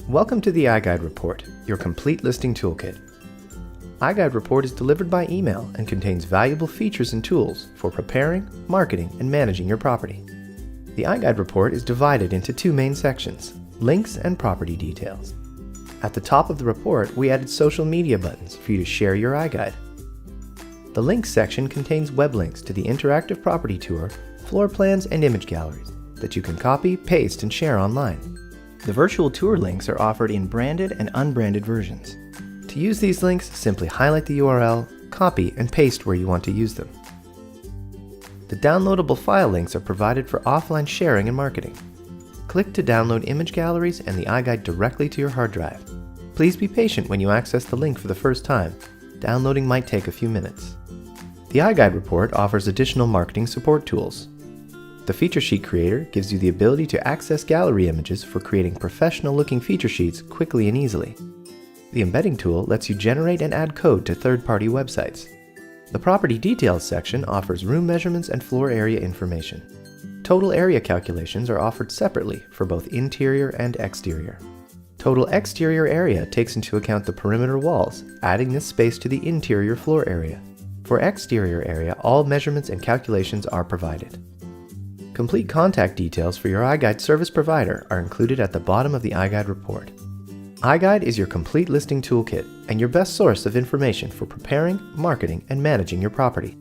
Welcome to the iGUIDE Report, your complete listing toolkit. iGUIDE Report is delivered by email and contains valuable features and tools for preparing, marketing, and managing your property. The iGUIDE Report is divided into two main sections, links and property details. At the top of the report, we added social media buttons for you to share your iGUIDE. The links section contains web links to the interactive property tour, floor plans, and image galleries that you can copy, paste, and share online. The virtual tour links are offered in branded and unbranded versions. To use these links, simply highlight the URL, copy, and paste where you want to use them. The downloadable file links are provided for offline sharing and marketing. Click to download image galleries and the iGUIDE directly to your hard drive. Please be patient when you access the link for the first time. Downloading might take a few minutes. The iGUIDE Report offers additional marketing support tools. The Feature Sheet Creator gives you the ability to access gallery images for creating professional-looking feature sheets quickly and easily. The Embedding tool lets you generate and add code to third-party websites. The Property Details section offers room measurements and floor area information. Total area calculations are offered separately for both interior and exterior. Total exterior area takes into account the perimeter walls, adding this space to the interior floor area. For exterior area, all measurements and calculations are provided. Complete contact details for your iGUIDE service provider are included at the bottom of the iGUIDE report. iGUIDE is your complete listing toolkit and your best source of information for preparing, marketing, and managing your property.